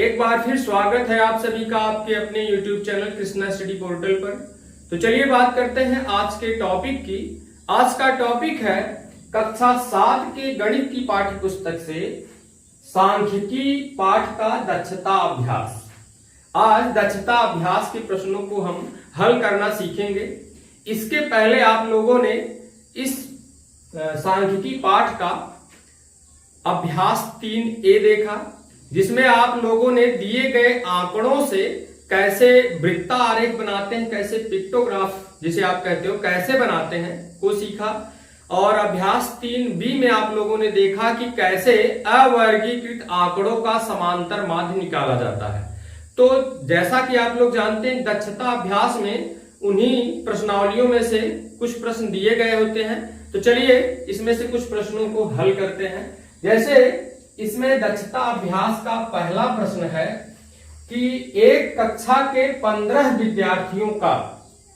एक बार फिर स्वागत है आप सभी का आपके अपने YouTube channel Krishna study portal पर। तो चलिए बात करते हैं आज के टॉपिक की। आज का टॉपिक है कक्षा 7 के गणित की पाठ्य पुस्तक से सांख्यिकी पाठ का दक्षता अभ्यास। आज दक्षता अभ्यास के प्रश्नों को हम हल करना सीखेंगे। इसके पहले आप लोगों ने इस सांख्यिकी पाठ का अभ्यास 3A देखा, जिसमें आप लोगों ने दिए गए आंकड़ों से कैसे वृत्तारेख बनाते हैं, कैसे पिक्टोग्राफ जिसे आप कहते हो कैसे बनाते हैं वो सीखा। और अभ्यास 3B में आप लोगों ने देखा कि कैसे अवर्गीकृत आंकड़ों का समांतर माध्य निकाला जाता है। तो जैसा कि आप लोग जानते हैं, दक्षता अभ्यास में उन्हीं प्रश्नावलियों में से कुछ प्रश्न दिए गए होते हैं। तो चलिए इसमें से कुछ प्रश्नों को हल करते हैं। जैसे इसमें दक्षता अभ्यास का पहला प्रश्न है कि एक कक्षा के 15 विद्यार्थियों का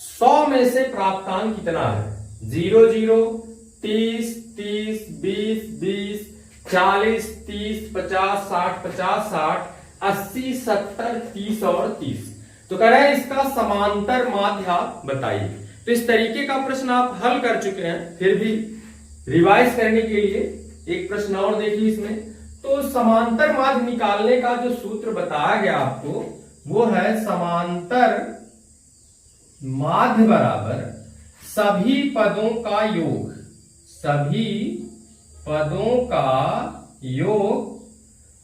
100 में से प्राप्तांक कितना है। 0 0 30 30 20 20 40 30 50 60 50 60 80 70 30 और 30। तो कह रहे हैं इसका समांतर माध्य आप बताइए। तो इस तरीके का प्रश्न आप हल कर चुके हैं, फिर भी रिवाइज करने के लिए एक प्रश्न और देखिए इसमें। तो समांतर माध्य निकालने का जो सूत्र बताया गया आपको वो है समांतर माध्य बराबर सभी पदों का योग, सभी पदों का योग,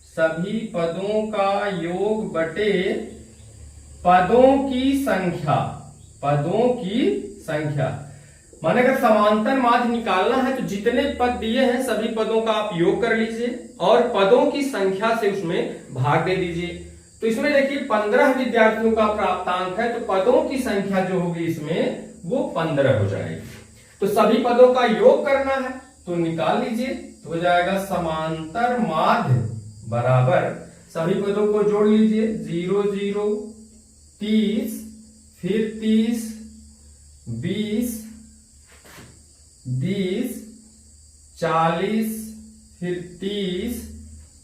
सभी पदों का योग बटे पदों की संख्या, पदों की संख्या। माने अगर समांतर माध्य निकालना है तो जितने पद दिए हैं सभी पदों का आप योग कर लीजिए और पदों की संख्या से उसमें भाग दे दीजिए। तो इसमें देखिए 15 विद्यार्थियों का प्राप्तांक है, तो पदों की संख्या जो होगी इसमें वो 15 हो जाएगी। तो सभी पदों का योग करना है तो निकाल लीजिए, तो हो जाएगा समांतर माध्य बराबर सभी पदों को जोड़ लीजिए। 0 0 30 फिर 30 20 20 40 फिर 30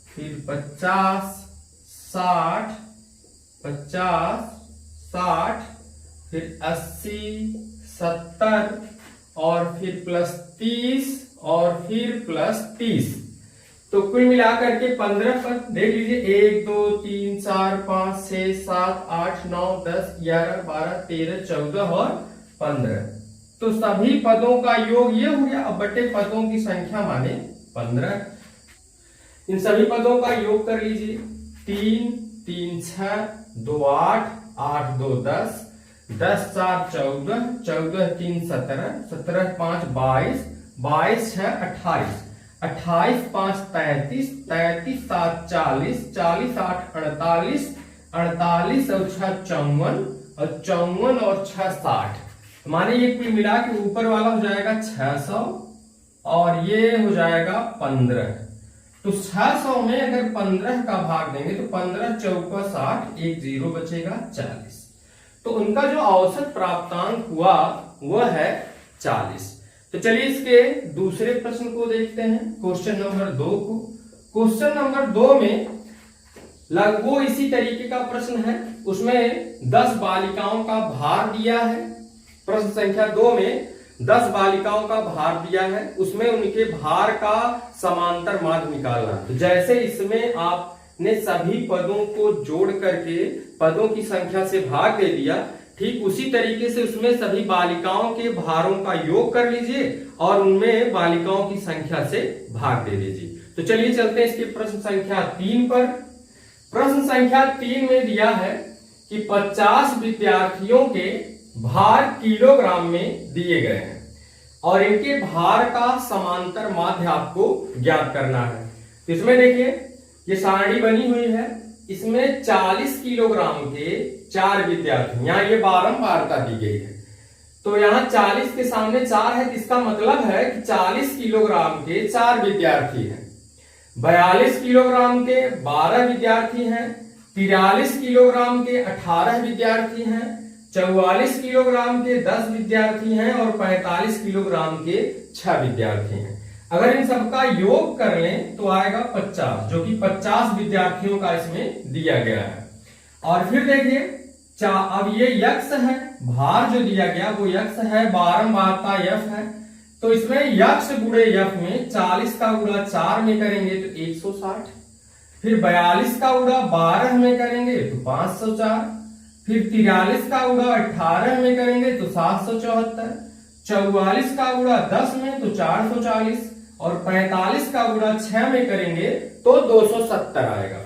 फिर 50 60 50 60 फिर 80 70 और फिर प्लस 30 और फिर प्लस 30। तो कुल मिलाकर के 15 पद देख लीजिए। 1 2 3 4 5 6 7 8 9 10 11 12 13 14 और 15। तो सभी पदों का योग ये हो गया। अब बटे पदों की संख्या माने 15। इन सभी पदों का योग कर लीजिए। 3 3 6 2 8 8 2 10 10 4 14 14 3 17 17 5 22 22 6 28 28 5 33 33 7 40 40 8 48 48 और 6 54 और 54 और 6 60। माने ये कुल मिला के ऊपर वाला हो जाएगा 600 और ये हो जाएगा 15। तो 600 में अगर 15 का भाग देंगे तो 15 चौका 60, एक 0 बचेगा 40। तो उनका जो औसत प्राप्तांक हुआ वह है 40। तो चलिए इसके दूसरे प्रश्न को देखते हैं, क्वेश्चन नंबर 2 को। क्वेश्चन नंबर 2 में लगभग इसी तरीके का प्रश्न है। उसमें 10 बालिकाओं का भार दिया है। प्रश्न संख्या 2 में 10 बालिकाओं का भार दिया है, उसमें उनके भार का समांतर माध्य निकालना। तो जैसे इसमें आपने सभी पदों को जोड़ करके पदों की संख्या से भाग दे दिया, ठीक उसी तरीके से उसमें सभी बालिकाओं के भारों का योग कर लीजिए और उनमें बालिकाओं की संख्या से भाग दे दीजिए। तो चलिए चलते हैं इसके प्रश्न संख्या 3 पर। प्रश्न संख्या 3 में दिया है कि 50 विद्यार्थियों के भार किलोग्राम में दिए गए हैं और इनके भार का समांतर माध्य आपको ज्ञात करना है। तो इसमें देखिए ये सारणी बनी हुई है, इसमें 40 किलोग्राम के 4 विद्यार्थी, यहाँ ये बारंबारता दी गई है। तो यहाँ 40 के सामने 4 है, इसका मतलब है कि 40 किलोग्राम के 4 विद्यार्थी हैं। 42 किलोग्राम के 12 विद्यार्थी हैं, 43 किलोग्राम के 18 विद्यार्थी हैं, 44 किलोग्राम के 10 विद्यार्थी हैं और 45 किलोग्राम के 6 विद्यार्थी हैं। अगर इन सबका योग कर लें तो आएगा 50, जो कि 50 विद्यार्थियों का इसमें दिया गया है। और फिर देखिए अब ये यक्ष है, भार जो दिया गया वो यक्ष है, बारंबारता यफ है, तो इसमें यक्ष गुणे यफ में 40 का गुणा 4 में करेंगे तो 160, फिर 42 का गुणा 12 में करेंगे तो 504, फिर 43 का गुणा 18 में करेंगे तो 774, 44 का गुणा 10 में तो 440 और 45 का गुणा 6 में करेंगे तो 270 आएगा।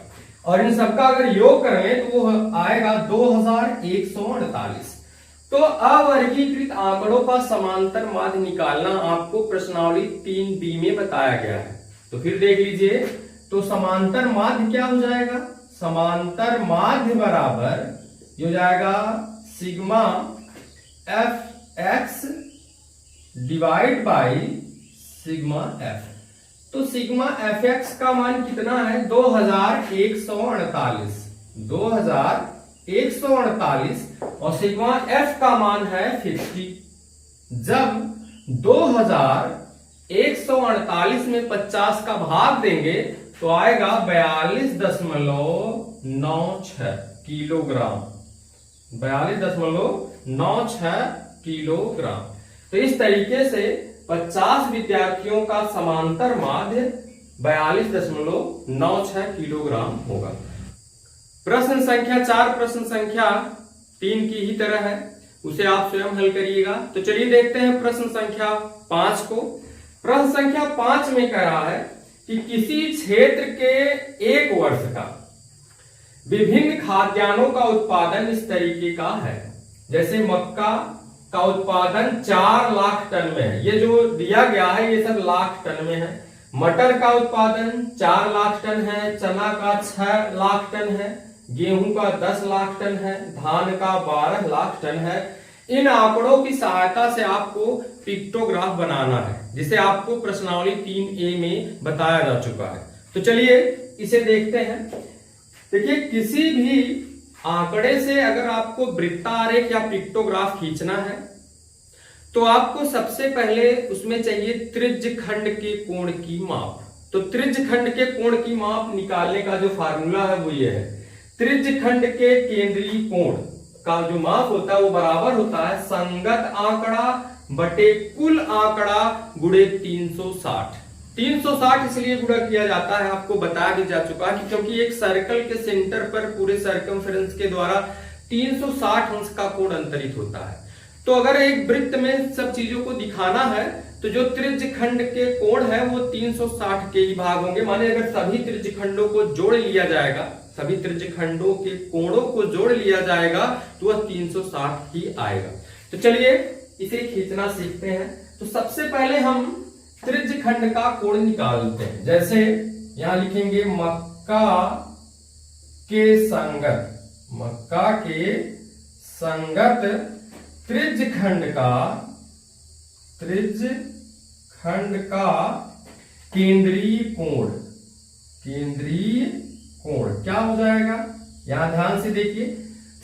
और इन सबका अगर योग करें तो वो आएगा 2148। तो अवर्गीकृत आंकड़ों का समांतर माध्य निकालना आपको प्रश्नावली 3B में बताया गया है। तो फिर देख लीजिए, तो समांतर माध्य क्या हो जाएगा, समांतर माध्य बराबर हो जाएगा sigma F x divide by sigma F. तो सिग्मा एफ एक्स का मान कितना है 2148, 2148 और सिग्मा एफ का मान है 50। जब 2148 में 50 का भाग देंगे तो आएगा 42.96 किलोग्राम, 42.96 किलोग्राम। तो इस तरीके से 50 विद्यार्थियों का समांतर माध्य 42.96 किलोग्राम होगा। प्रश्न संख्या 4 प्रश्न संख्या 3 की ही तरह है, उसे आप स्वयं हल करिएगा। तो चलिए देखते हैं प्रश्न संख्या 5 को। प्रश्न संख्या 5 में कह रहा है कि किसी क्षेत्र के एक वर्ष का विभिन्न खाद्यान्नों का उत्पादन इस तरीके का है, जैसे मक्का का उत्पादन 4 लाख टन में है, ये जो दिया गया है ये सब लाख टन में है। मटर का उत्पादन 4 लाख टन है, चना का 6 लाख टन है, गेहूं का 10 लाख टन है, धान का 12 लाख टन है। इन आंकड़ों की सहायता से आपको पिक्टोग्राफ बनाना है, जिसे आपको प्रश्नावली 3A में बताया जा चुका है। तो चलिए इसे देखते हैं। देखिए, किसी भी आंकड़े से अगर आपको वृत्तारेख या पिक्टोग्राफ खींचना है तो आपको सबसे पहले उसमें चाहिए त्रिज्यखंड के कोण की माप। तो त्रिज्यखंड के कोण की माप निकालने का जो फार्मूला है वो ये है, त्रिज्यखंड के केंद्रीय कोण का जो माप होता है वो बराबर होता है संगत आंकड़ा बटे कुल आंकड़ा गुणे 360। 360 इसलिए गुणा किया जाता है, आपको बताया भी जा चुका है, क्योंकि एक सर्कल के सेंटर पर पूरे सर्कमफेरेंस के द्वारा 360 अंश का कोण अंतरित होता है। तो अगर एक वृत्त में सब चीजों को दिखाना है तो जो त्रिज्यखंड के कोण है वो 360 के ही भाग होंगे। माने अगर सभी त्रिज्यखंडों को जोड़ लिया जाएगा, सभी त्रिज्यखंडों के कोणों को जोड़ लिया जाएगा तो वह 360 ही आएगा। तो चलिए इसे खींचना सीखते हैं। तो सबसे पहले हम त्रिज्यखंड का कोण निकालते हैं। जैसे यहां लिखेंगे मक्का के संगत, मक्का के संगत त्रिज्यखंड का केंद्रीय कोण, केंद्रीय कोण क्या हो जाएगा, यहां ध्यान से देखिए।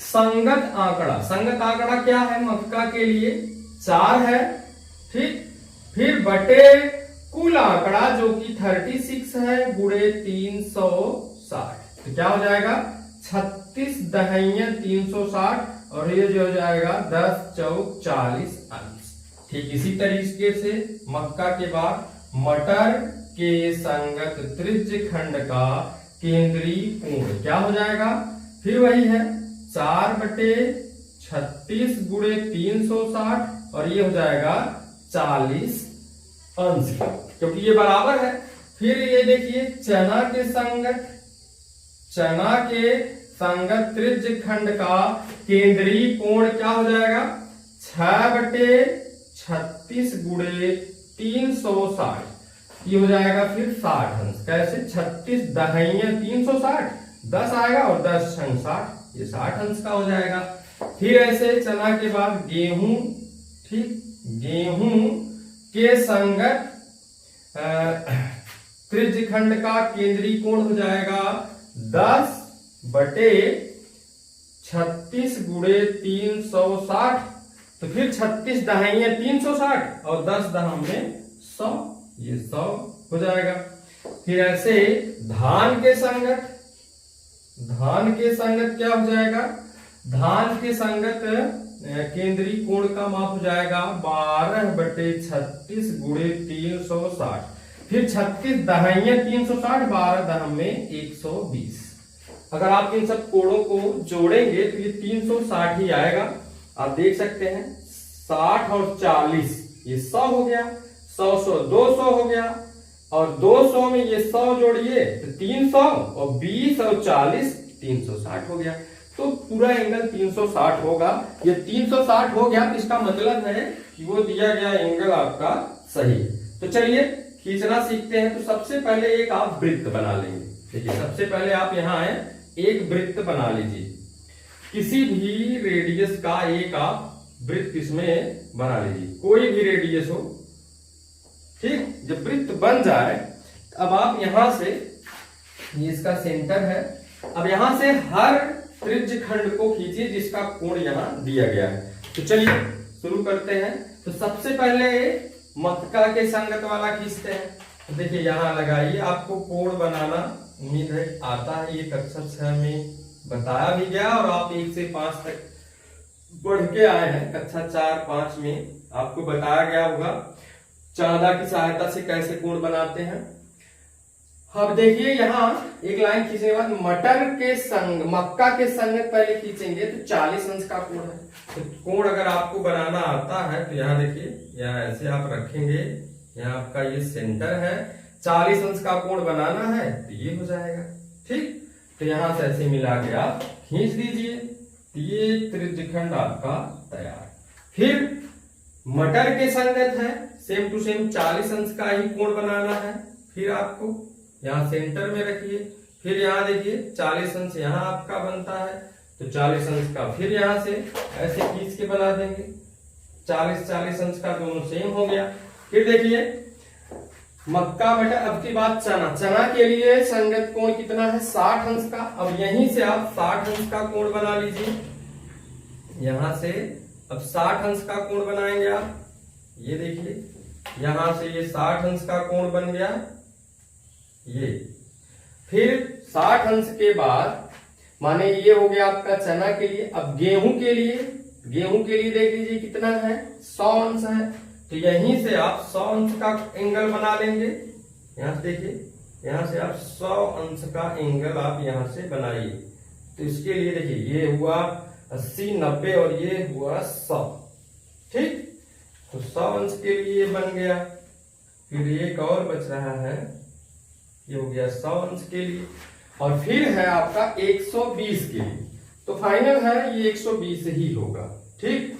संगत आंकड़ा, संगत आंकड़ा क्या है मक्का के लिए 4 है, ठीक। फिर बटे कुल आंकड़ा जो कि 36 है गुणे 360, तो क्या हो जाएगा 36 दहाइयां 360 और ये जो हो जाएगा 10 चौक 40 अंश। ठीक इसी तरीके से मक्का के बाद मटर के संगत त्रिज्यखंड का केंद्रीय कोण क्या हो जाएगा, फिर वही है 4 बटे 36 गुणे 360 और ये हो जाएगा 40 अंश, क्योंकि ये बराबर है। फिर ये देखिए चना के संगत त्रिज्यखंड का केंद्रीय कोण क्या हो जाएगा 6 बटे 36 गुणे 360, ये हो जाएगा फिर 60 अंश। कैसे 36 दहाइयां 360, 10 आएगा और 10 छंग 60, ये 60 अंश का हो जाएगा। फिर ऐसे चना के बाद गेहूं, ठीक, गेहूं के संगत त्रिज्यखंड का केंद्रीय कोण हो जाएगा 10 बटे 36 गुणे 360, तो फिर 36 दहाइयां 360 और 10 दहाम में 100, ये 100 हो जाएगा। फिर ऐसे धान के संगत क्या हो जाएगा? धान के संगत केंद्रीय कोण का माप हो जाएगा 12/36 गुणे 360। फिर 36 दहाइयां 360, 12 दहम में 120। अगर आप इन सब कोणों को जोड़ेंगे तो ये 360 ही आएगा। आप देख सकते हैं 60 और 40 ये 100 हो गया, 100 200 हो गया, और 200 में ये 100 जोड़िए तो 300, और 20 और 40 360 हो गया। तो पूरा एंगल 360 होगा। ये 360 हो गया तो इसका मतलब है कि वो दिया गया एंगल आपका सही है। तो चलिए खींचना सीखते हैं। तो सबसे पहले एक आप वृत्त बना लेंगे। देखिए सबसे पहले आप यहाँ आए, एक वृत्त बना लीजिए। किसी भी रेडियस का एक आप वृत्त इसमें बना लीजिए, कोई भी रेडियस हो। ठीक, जब वृत्त बन जाए अब आप यहां से, ये इसका सेंटर है, अब यहां से हर त्रिज्य खंड को खींचिए जिसका कोण यहां दिया गया है। तो चलिए शुरू करते हैं। तो सबसे पहले मक्का के संगत वाला खींचते हैं। तो देखिए यहां लगाइए, आपको कोण बनाना उम्मीद है आता है, ये कक्षा 6 में बताया भी गया और आप 1 से 5 तक बढ़ के आए हैं। कक्षा 4, 5 में आपको बताया गया होगा चांदा की सहायता से कैसे कोण बनाते हैं। अब देखिए यहाँ एक लाइन खींचने के बाद मक्का के संग पहले खींचेंगे तो 40 अंश का कोण है। तो कोण अगर आपको बनाना आता है तो यहाँ देखिए, यहाँ ऐसे आप रखेंगे, यहाँ आपका ये सेंटर है, 40 अंश का कोण बनाना है तो ये हो जाएगा। ठीक, तो यहां से ऐसे मिला के आप खींच दीजिए, ये त्रिज्यखंड आपका तैयार। फिर मटर के संगत है, सेम टू सेम 40 अंश का ही कोण बनाना है। फिर आपको यहाँ सेंटर में रखिए, फिर यहाँ देखिए 40 अंश यहाँ आपका बनता है तो 40 अंश का फिर यहाँ से ऐसे खींच के बना देंगे, 40 अंश का दोनों सेम हो गया। फिर देखिए मक्का मटर, अब की बात चना के लिए संगत कोण कितना है? 60 अंश का। अब यहीं से आप 60 अंश का कोण बना लीजिए, यहां से अब 60 अंश का कोण बनाएंगे आप। ये देखिए यहां से ये 60 अंश का कोण बन गया ये। फिर 60 अंश के बाद माने ये हो गया आपका चना के लिए। अब गेहूं के लिए देख लीजिए कितना है? 100 अंश है। तो यहीं से आप 100 अंश का एंगल बना लेंगे। यहां से देखिए, यहां से आप 100 अंश का एंगल आप यहां से बनाइए। तो इसके लिए देखिए ये हुआ 80, 90 और ये हुआ 100। ठीक, तो 100 अंश के लिए बन गया। फिर एक और बच रहा है, ये हो गया 100 अंश के लिए। और फिर है आपका 120 के लिए। तो फाइनल है ये 120 ही होगा। ठीक,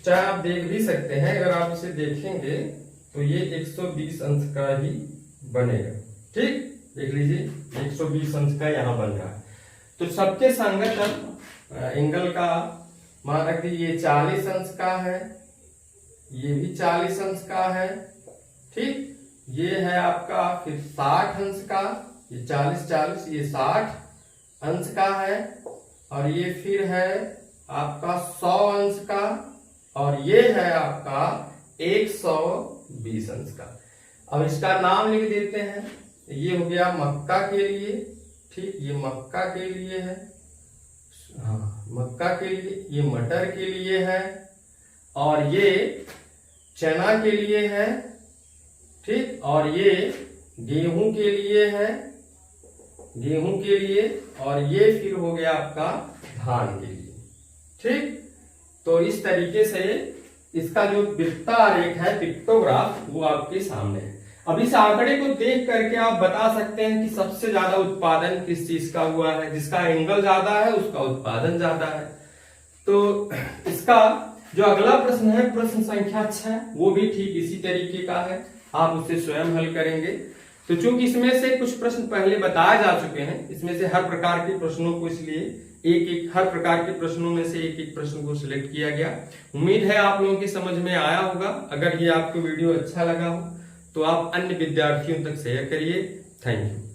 चाहे आप देख भी सकते हैं, अगर आप इसे देखेंगे तो ये 120 अंश का ही बनेगा। ठीक, देख लीजिए 120 अंश का यहाँ बन रहा है। तो सबके संगत अब एंगल का मान रख दीजिए, ये 40 अंश का है, ये भी 40 अंश का है। ठीक, ये है आपका फिर 60 अंश का, ये 40 ये 60 अंश का है। और ये फिर है आपका 100 अंश का, और ये है आपका 120 अंश का। अब इसका नाम लिख देते हैं। ये हो गया मक्का के लिए। ठीक, ये मक्का के लिए है, हाँ मक्का के लिए। ये मटर के लिए है, और ये चना के लिए है। ठीक, और ये गेहूं के लिए है, और ये फिर हो गया आपका धान के लिए। ठीक, तो इस तरीके से इसका जो वृत्तारेख है, पिक्टोग्राफ, वो आपके सामने है। अब इस आंकड़े को देख करके आप बता सकते हैं कि सबसे ज्यादा उत्पादन किस चीज का हुआ है। जिसका एंगल ज्यादा है उसका उत्पादन ज्यादा है। तो इसका जो अगला प्रश्न है, प्रश्न संख्या 6, वो भी ठीक इसी तरीके का है। आप उसे स्वयं हल करेंगे। तो चूंकि इसमें से कुछ प्रश्न पहले बताए जा चुके हैं, इसमें से हर प्रकार के प्रश्नों को इसलिए हर प्रकार के प्रश्नों में से एक प्रश्न को सिलेक्ट किया गया। उम्मीद है आप लोगों की समझ में आया होगा। अगर ये आपको वीडियो अच्छा लगा हो तो आप अन्य विद्यार्थियों तक शेयर करिए। Thank you.